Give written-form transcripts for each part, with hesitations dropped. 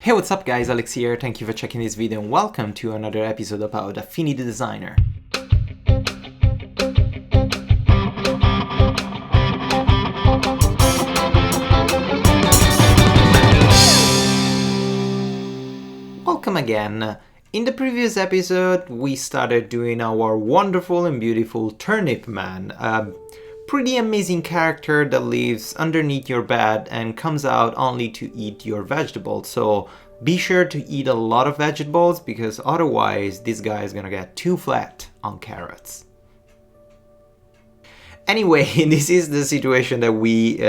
Hey, what's up guys, Alex here, thank you for checking this video and welcome to another episode about Affinity Designer. Welcome again. In the previous episode we started doing our wonderful and beautiful Turnip Man, a pretty amazing character that lives underneath your bed and comes out only to eat your vegetables. So be sure to eat a lot of vegetables because otherwise this guy is gonna get too flat on carrots. Anyway, this is the situation that we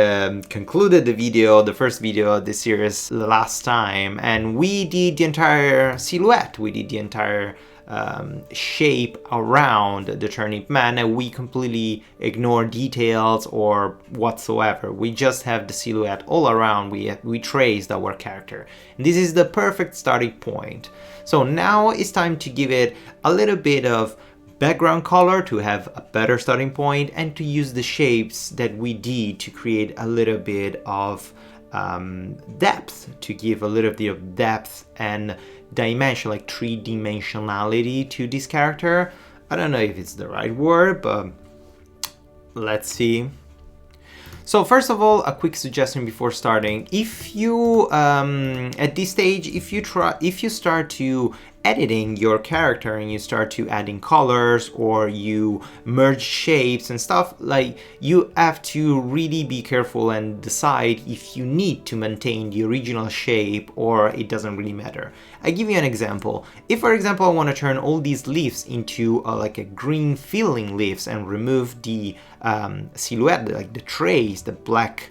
concluded the first video of this series last time, and we did the entire silhouette, we did the entire shape around the Turnip Man, and we completely ignore details or whatsoever. We just have the silhouette all around. We traced our character, and this is the perfect starting point. So now it's time to give it a little bit of background color to have a better starting point, and to use the shapes that we did to create a little bit of depth, to give a little bit of depth and dimension, like three-dimensionality to this character. I don't know if it's the right word, but let's see. So first of all, a quick suggestion before starting: if you at this stage, if you start to editing your character and you start to adding colors or you merge shapes and stuff, like, you have to really be careful and decide if you need to maintain the original shape or it doesn't really matter. I give you an example. If, for example, I want to turn all these leaves into like a green feeling leaves and remove the silhouette, like the trace, the black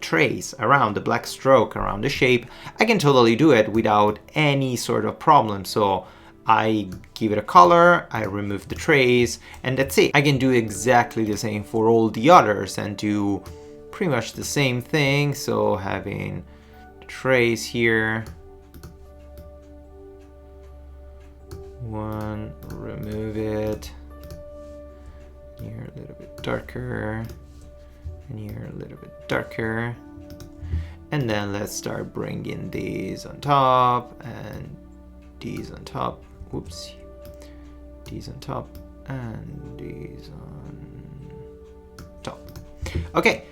trace around, the black stroke around the shape, I can totally do it without any sort of problem. So I give it a color, I remove the trace, and that's it. I can do exactly the same for all the others and do pretty much the same thing. So having the trace here, one, remove it, here a little bit darker, and here a little bit darker, and then let's start bringing these on top and these on top. Whoops, these on top and these on top. Okay,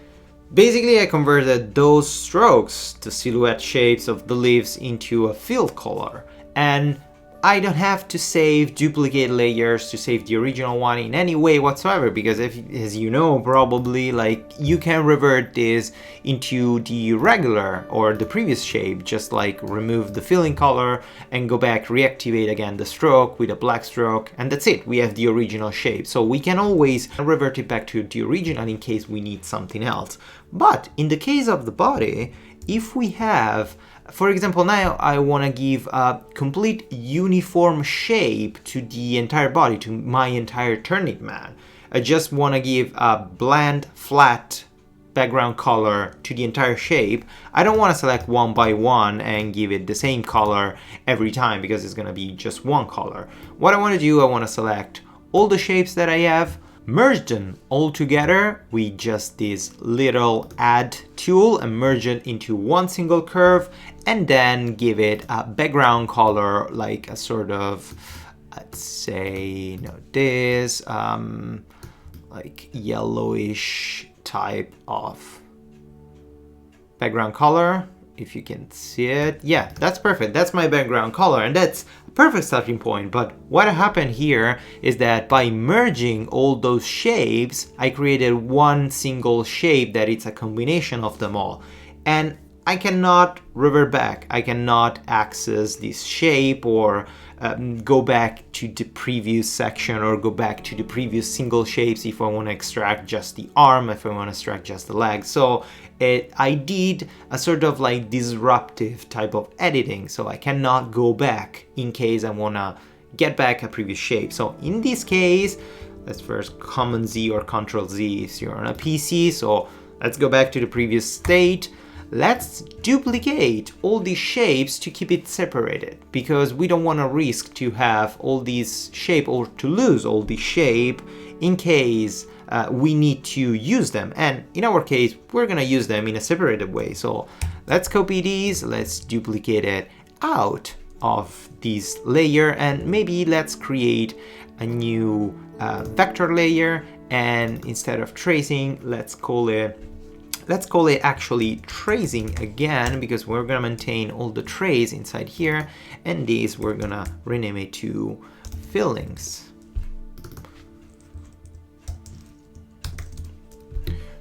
basically I converted those strokes, the silhouette shapes of the leaves, into a fill color, and I don't have to duplicate layers to save the original one in any way whatsoever, because as you know probably, like, you can revert this into the regular or the previous shape, just like remove the filling color and go back, reactivate again the stroke with a black stroke, and that's it, we have the original shape. So we can always revert it back to the original in case we need something else. But in the case of the body, if we have, for example, now I want to give a complete uniform shape to the entire body, to my entire Turnip Man. I just want to give a bland, flat background color to the entire shape. I don't want to select one by one and give it the same color every time, because it's going to be just one color. What I want to do, I want to select all the shapes that I have, merge them all together with just this little add tool and merge it into one single curve, and then give it a background color, like a sort of, let's say, this like yellowish type of background color. If you can see it, yeah, that's perfect. That's my background color, and that's a perfect starting point. But what happened here is that by merging all those shapes, I created one single shape that it's a combination of them all. And I cannot revert back. I cannot access this shape or go back to the previous section or go back to the previous single shapes if I want to extract just the arm, if I want to extract just the leg. So I did a sort of like disruptive type of editing, so I cannot go back in case I want to get back a previous shape. So in this case, let's first Command Z or Control Z if you're on a PC. So let's go back to the previous state. Let's duplicate all these shapes to keep it separated, because we don't want to risk to have all these shape or to lose all this shape in case we need to use them. And in our case, we're going to use them in a separated way. So let's copy these, let's duplicate it out of this layer, and maybe let's create a new vector layer, and instead of tracing, let's call it actually tracing again, because we're gonna maintain all the trace inside here, and this we're gonna rename it to fillings.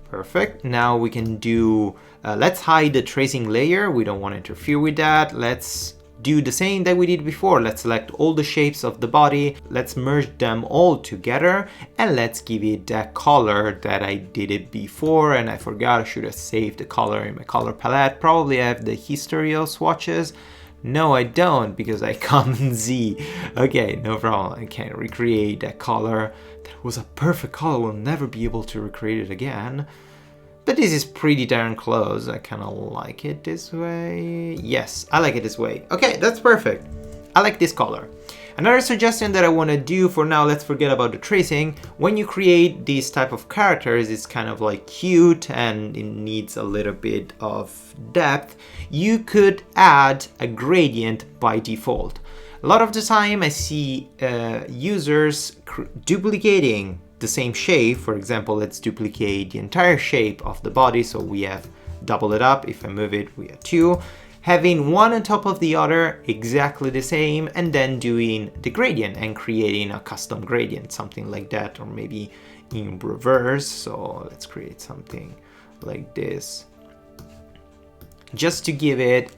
Perfect. Now we can do, let's hide the tracing layer. We don't want to interfere with that. Let's do the same that we did before. Let's select all the shapes of the body. Let's merge them all together, and let's give it that color that I did it before. And I forgot, I should have saved the color in my color palette. Probably I have the history of swatches. No, I don't, because I Command Z. Okay, no problem. I can't recreate that color. That was a perfect color. We'll never be able to recreate it again. But this is pretty darn close. I kind of like it this way. Yes, I like it this way. Okay, that's perfect. I like this color. Another suggestion that I want to do for now, let's forget about the tracing. When you create these type of characters, it's kind of like cute and it needs a little bit of depth. You could add a gradient by default. A lot of the time I see users duplicating the same shape. For example, let's duplicate the entire shape of the body. So we have double it up. If I move it, we have 2. Having one on top of the other, exactly the same, and then doing the gradient and creating a custom gradient, something like that, or maybe in reverse. So let's create something like this, just to give it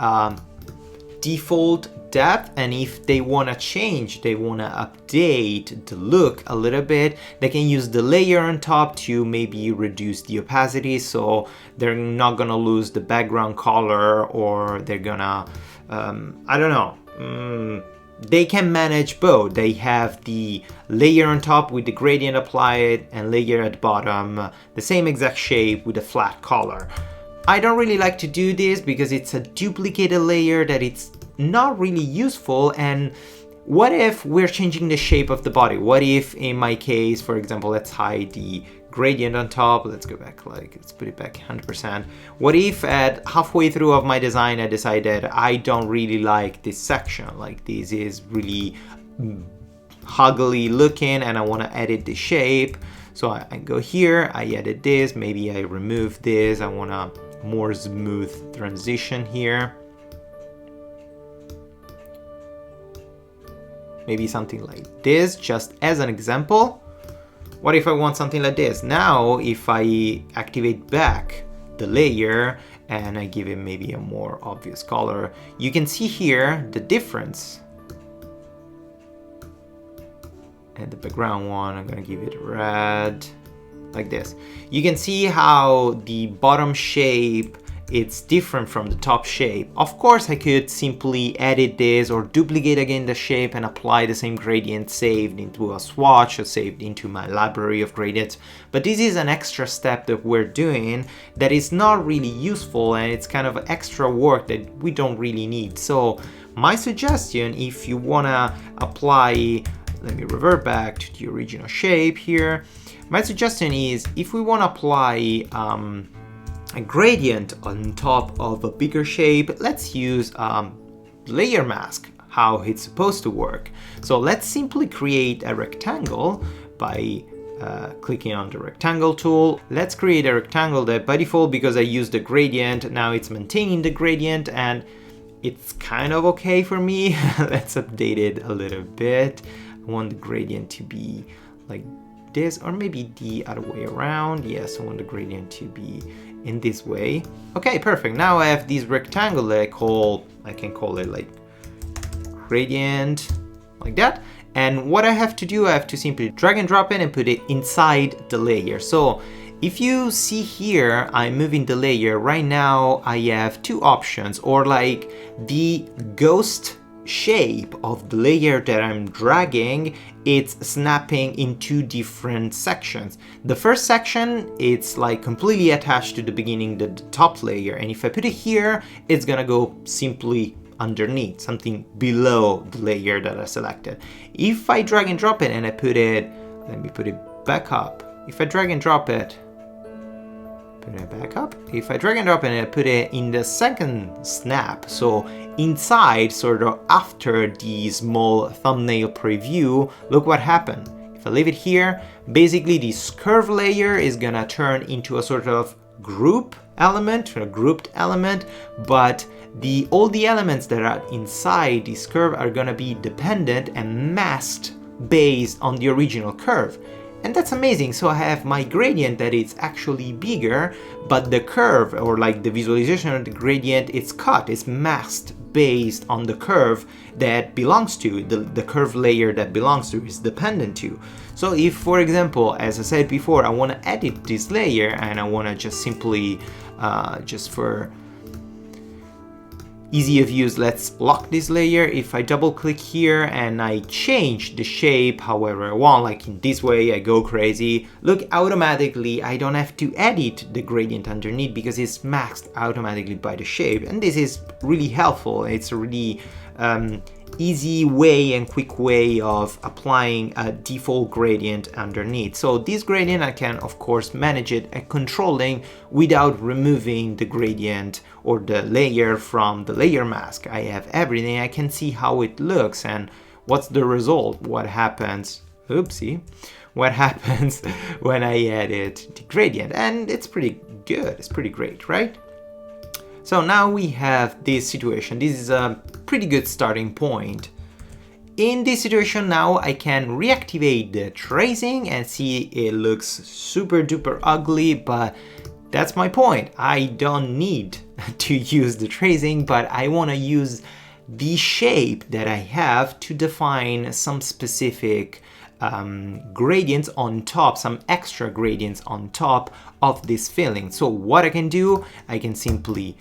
default depth. And if they want to change, they want to update the look a little bit, they can use the layer on top to maybe reduce the opacity, so they're not gonna lose the background color, or they're gonna I don't know, they can manage both. They have the layer on top with the gradient applied, and layer at the bottom, the same exact shape with a flat color. I don't really like to do this because it's a duplicated layer that it's not really useful. And what if we're changing the shape of the body? What if in my case, for example, let's hide the gradient on top. Let's go back, let's put it back 100%. What if at halfway through of my design, I decided I don't really like this section, like this is really ugly looking and I want to edit the shape. So I go here, I edit this, maybe I remove this, I want a more smooth transition here. Maybe something like this, just as an example. What if I want something like this? Now, if I activate back the layer and I give it maybe a more obvious color, you can see here the difference. And the background one, I'm gonna give it red, like this. You can see how the bottom shape, it's different from the top shape. Of course, I could simply edit this or duplicate again the shape and apply the same gradient saved into a swatch or saved into my library of gradients. But this is an extra step that we're doing that is not really useful, and it's kind of extra work that we don't really need. So my suggestion, if you wanna apply, let me revert back to the original shape here. My suggestion is, if we wanna apply a gradient on top of a bigger shape, let's use layer mask, how it's supposed to work. So let's simply create a rectangle by clicking on the rectangle tool. Let's create a rectangle that by default, because I used the gradient, now it's maintaining the gradient and it's kind of okay for me. Let's update it a little bit. I want the gradient to be like this, or maybe the other way around. Yes, I want the gradient to be in this way. Okay, perfect. Now I have this rectangle that I can call it like gradient, like that. And what I have to do, I have to simply drag and drop it and put it inside the layer. So if you see here, I'm moving the layer. Right now I have 2 options, or like the ghost shape of the layer that I'm dragging, it's snapping in 2 different sections. The first section, it's like completely attached to the beginning, the top layer, and if I put it here, it's gonna go simply underneath, something below the layer that I selected. If I drag and drop it and I put it, let me put it back up. If I drag and drop it, Put it back up. If I drag and drop and I put it in the second snap, so inside, sort of after the small thumbnail preview, look what happened. If I leave it here, basically this curve layer is gonna turn into a sort of group element, a grouped element, but all the elements that are inside this curve are gonna be dependent and masked based on the original curve. And that's amazing. So I have my gradient that it's actually bigger, but the curve, or like the visualization of the gradient, it's cut, it's masked based on the curve that belongs to, the curve layer that belongs to, is dependent to. So if, for example, as I said before, I want to edit this layer and I want to just simply, just for easy of use, let's lock this layer. If I double click here and I change the shape however I want, like in this way, I go crazy, look, automatically I don't have to edit the gradient underneath because it's masked automatically by the shape. And this is really helpful. It's a really easy way and quick way of applying a default gradient underneath. So this gradient, I can of course manage it and controlling without removing the gradient or the layer from the layer mask. I have everything. I can see how it looks and what's the result, what happens, oopsie, what happens when I edit the gradient. And it's pretty good, it's pretty great, right? So now we have this situation. This is a pretty good starting point. In this situation now I can reactivate the tracing and see it looks super duper ugly, but that's my point. I don't need to use the tracing, but I want to use the shape that I have to define some specific gradients on top, some extra gradients on top of this filling. So what I can do, I can simply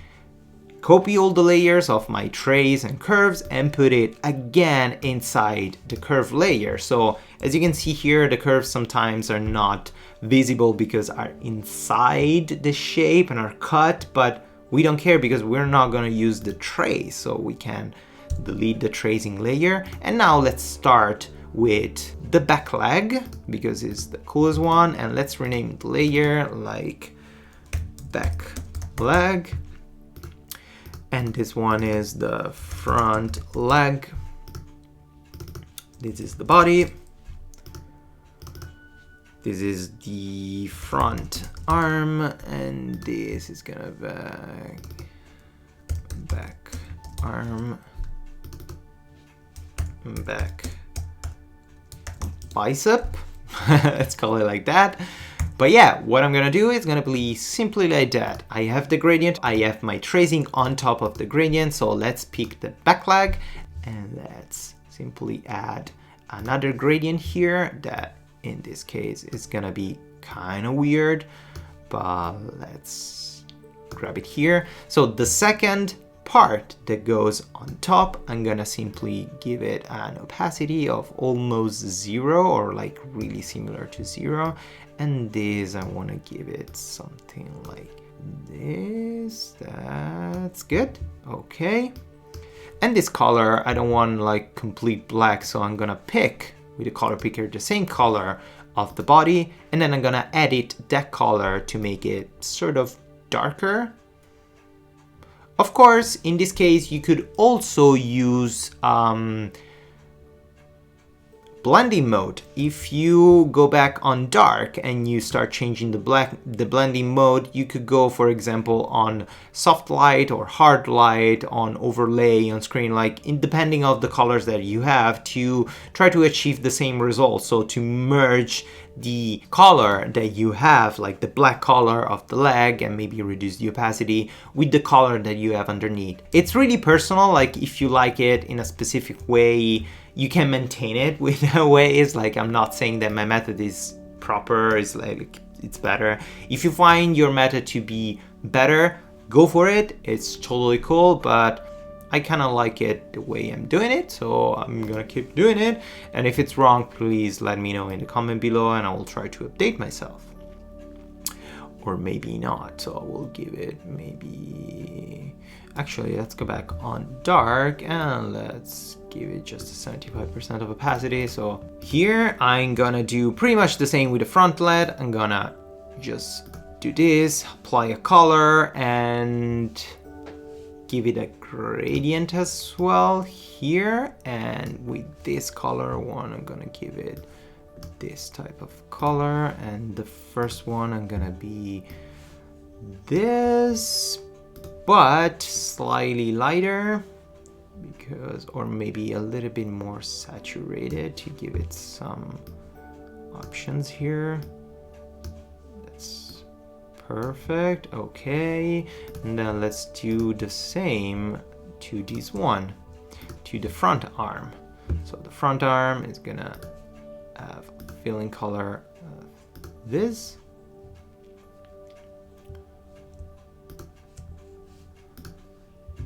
copy all the layers of my trace and curves and put it again inside the curve layer. So as you can see here, the curves sometimes are not visible because are inside the shape and are cut, but we don't care because we're not going to use the trace. So we can delete the tracing layer. And now let's start with the back leg because it's the coolest one. And let's rename the layer like back leg. And this one is the front leg. This is the body. This is the front arm, and this is gonna back arm, back bicep. Let's call it like that. But yeah, what I'm gonna do is gonna be simply like that. I have the gradient, I have my tracing on top of the gradient, so let's pick the back leg and let's simply add another gradient here that in this case is gonna be kind of weird, but let's grab it here. So the second part that goes on top, I'm gonna simply give it an opacity of almost 0 or like really similar to 0. And this, I want to give it something like this. That's good. Okay. And this color, I don't want like complete black, so I'm gonna pick with the color picker the same color of the body, and then I'm gonna edit that color to make it sort of darker. Of course, in this case, you could also use blending mode. If you go back on dark and you start changing the blending mode, you could go, for example, on soft light or hard light, on overlay on screen, like depending of the colors that you have, to try to achieve the same result. So to merge the color that you have, like the black color of the leg, and maybe reduce the opacity with the color that you have underneath. It's really personal. Like if you like it in a specific way, you can maintain it with a way. It's like, I'm not saying that my method is proper, it's like it's better. If you find your method to be better, go for it. It's totally cool, but I kind of like it the way I'm doing it, so I'm gonna keep doing it. And if it's wrong, please let me know in the comment below and I will try to update myself. Or maybe not, so I will give it maybe... Actually, let's go back on dark and let's give it just a 75% of opacity. So here I'm gonna do pretty much the same with the front LED. I'm gonna just do this, apply a color and give it a gradient as well here. And with this color one, I'm gonna give it this type of color. And the first one, I'm gonna be this, but slightly lighter, because, or maybe a little bit more saturated to give it some options here. That's perfect. Okay, and then let's do the same to this one, to the front arm. So the front arm is gonna have filling color this.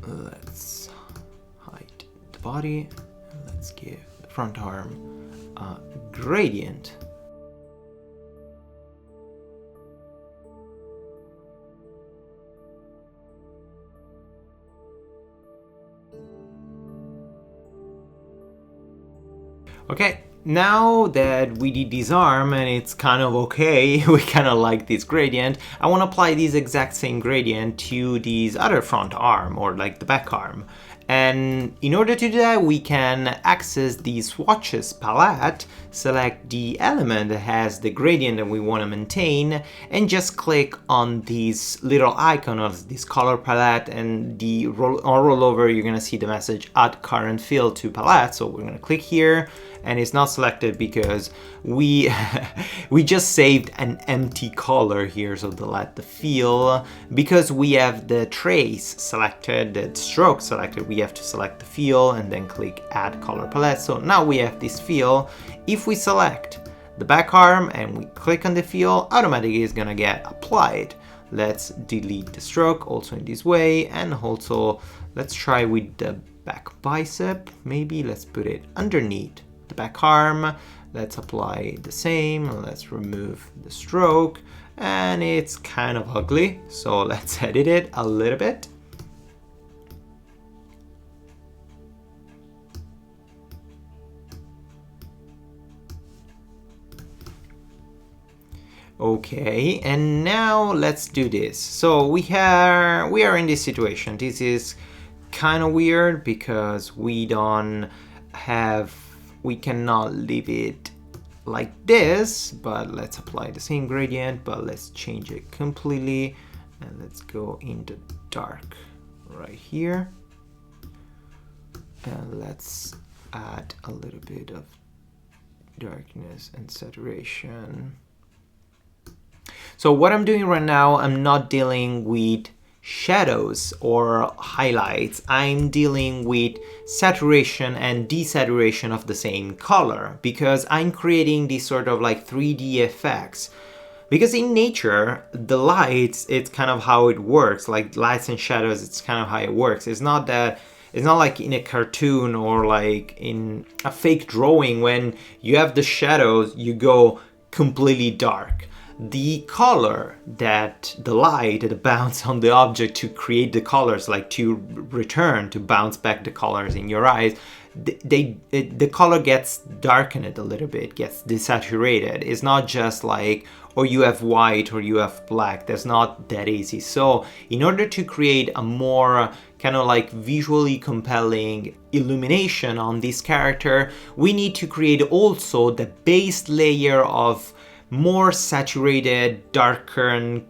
Let's hide the body and let's give the front arm a gradient. Okay, now that we did this arm and it's kind of okay, we kind of like this gradient, I want to apply this exact same gradient to this other front arm, or like the back arm. And in order to do that, we can access the swatches palette, select the element that has the gradient that we want to maintain, and just click on this little icon of this color palette, and the roll over, you're going to see the message add current fill to palette. So we're going to click here, and it's not selected because we we just saved an empty color here, so delete the fill. Because we have the trace selected, the stroke selected, we have to select the fill and then click add color palette. So now we have this fill. If we select the back arm and we click on the fill, automatically it's gonna get applied. Let's delete the stroke also in this way, and also let's try with the back bicep. Maybe let's put it underneath the back arm. Let's apply the same. Let's remove the stroke, and it's kind of ugly, so let's edit it a little bit. Okay, and now let's do this. So we are in this situation. This is kind of weird because we cannot leave it like this, but let's apply the same gradient, but let's change it completely, and let's go into dark right here, and let's add a little bit of darkness and saturation. So what I'm doing right now, I'm not dealing with shadows or highlights. I'm dealing with saturation and desaturation of the same color, because I'm creating these sort of like 3D effects. Because in nature, the lights, it's kind of how it works. Like lights and shadows, it's kind of how it works. It's not like in a cartoon or like in a fake drawing, when you have the shadows, you go completely dark. The color that the light that bounce on the object to create the colors, like to return, to bounce back the colors in your eyes, the color gets darkened a little bit, gets desaturated. It's not just like, or you have white or you have black. That's not that easy. So in order to create a more kind of like visually compelling illumination on this character, we need to create also the base layer of more saturated, darker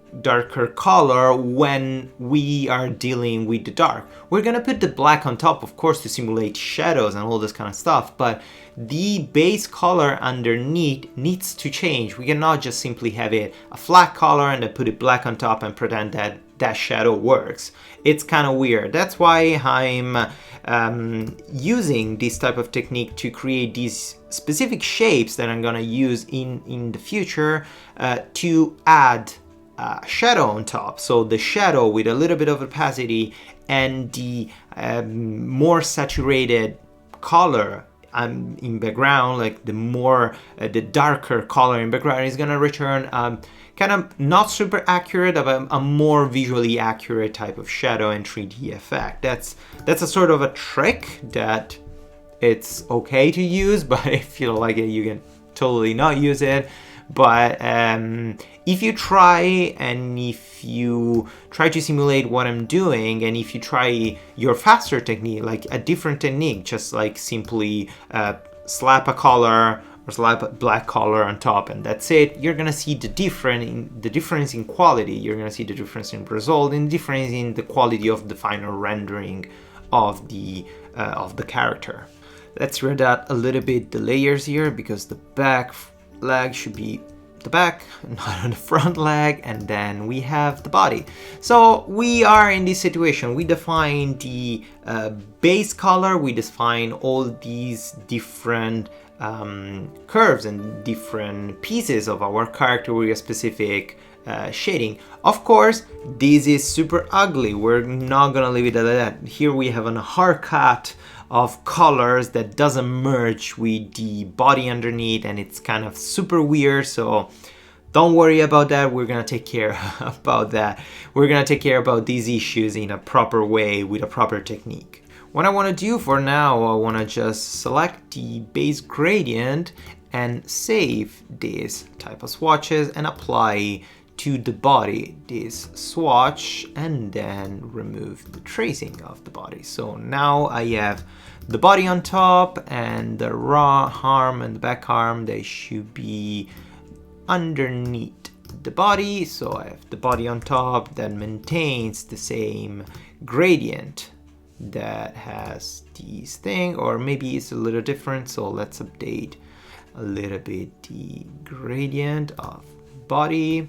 color when we are dealing with the dark. We're gonna put the black on top, of course, to simulate shadows and all this kind of stuff, but the base color underneath needs to change. We cannot just simply have it a flat color and then put it black on top and pretend that that shadow works. It's kind of weird. That's why I'm using this type of technique to create these specific shapes that I'm gonna use in the future to add shadow on top. So the shadow with a little bit of opacity and the more saturated color in background, like the darker color in background, is gonna return kind of not super accurate, but a more visually accurate type of shadow and 3D effect. That's a sort of a trick that it's okay to use, but if you don't like it, you can totally not use it. But if you try, and if you try to simulate what I'm doing, and if you try your faster technique, like a different technique, just like simply slap a color or slap a black color on top and that's it, you're gonna see the difference in quality, you're gonna see the difference in result, and the difference in the quality of the final rendering of the character. Let's read out a little bit the layers here, because the back leg should be the back, not on the front leg, and then we have the body. So we are in this situation. We define the base color, we define all these different curves and different pieces of our character with a specific shading. Of course, this is super ugly. We're not gonna leave it at that. Here we have a hard cut of colors that doesn't merge with the body underneath, and it's kind of super weird, so don't worry about that. We're gonna take care about that. We're gonna take care about these issues in a proper way with a proper technique. What I want to do for now, I want to just select the base gradient and save this type of swatches and apply to the body this swatch, and then remove the tracing of the body. So now I have the body on top, and the raw arm and the back arm, they should be underneath the body. So I have the body on top that maintains the same gradient that has these thing, or maybe it's a little different, so let's update a little bit the gradient of body.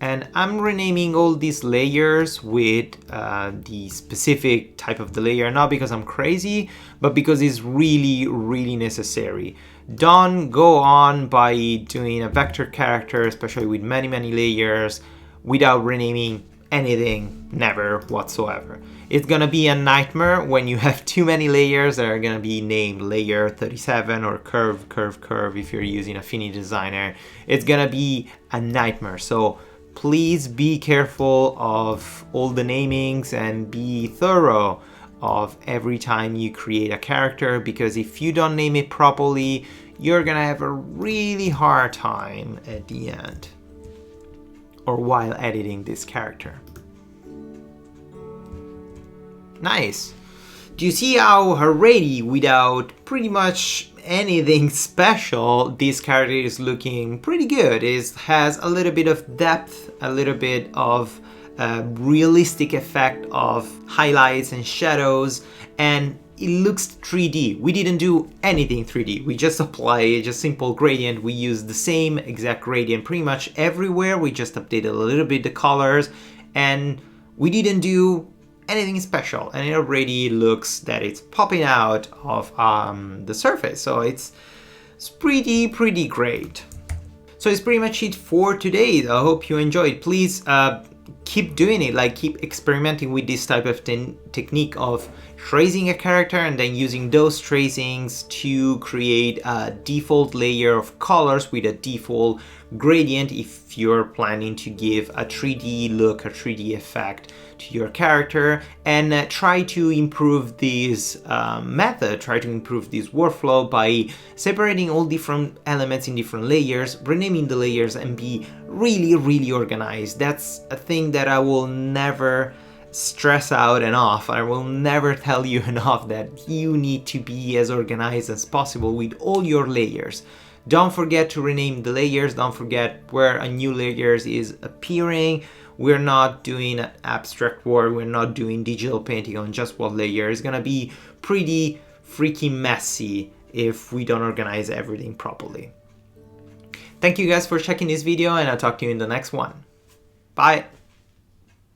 And I'm renaming all these layers with the specific type of the layer, not because I'm crazy, but because it's really necessary. Don't go on by doing a vector character, especially with many layers, without renaming anything, never whatsoever. It's gonna be a nightmare when you have too many layers that are gonna be named layer 37 or curve if you're using Affinity Designer. It's gonna be a nightmare. So please be careful of all the namings and be thorough of every time you create a character, because if you don't name it properly, you're gonna have a really hard time at the end or while editing this character. Nice. Do you see how already, without pretty much anything special, this character is looking pretty good? It has a little bit of depth, a little bit of realistic effect of highlights and shadows, and it looks 3D. We didn't do anything 3D. We just apply just simple gradient. We use the same exact gradient pretty much everywhere. We just updated a little bit the colors, and we didn't do anything special, and it already looks that it's popping out of the surface. So it's pretty great. So it's pretty much it for today. I hope you enjoyed. Please keep doing it, like keep experimenting with this type of technique of tracing a character and then using those tracings to create a default layer of colors with a default gradient if you're planning to give a 3D look, a 3D effect to your character, and try to improve this method, try to improve this workflow by separating all different elements in different layers, renaming the layers, and be really organized. That's a thing that I will never stress out enough. I will never tell you enough that you need to be as organized as possible with all your layers. Don't forget to rename the layers. Don't forget where a new layer is appearing. We're not doing an abstract work. We're not doing digital painting on just one layer. It's gonna be pretty freaking messy if we don't organize everything properly. Thank you guys for checking this video, and I'll talk to you in the next one. Bye.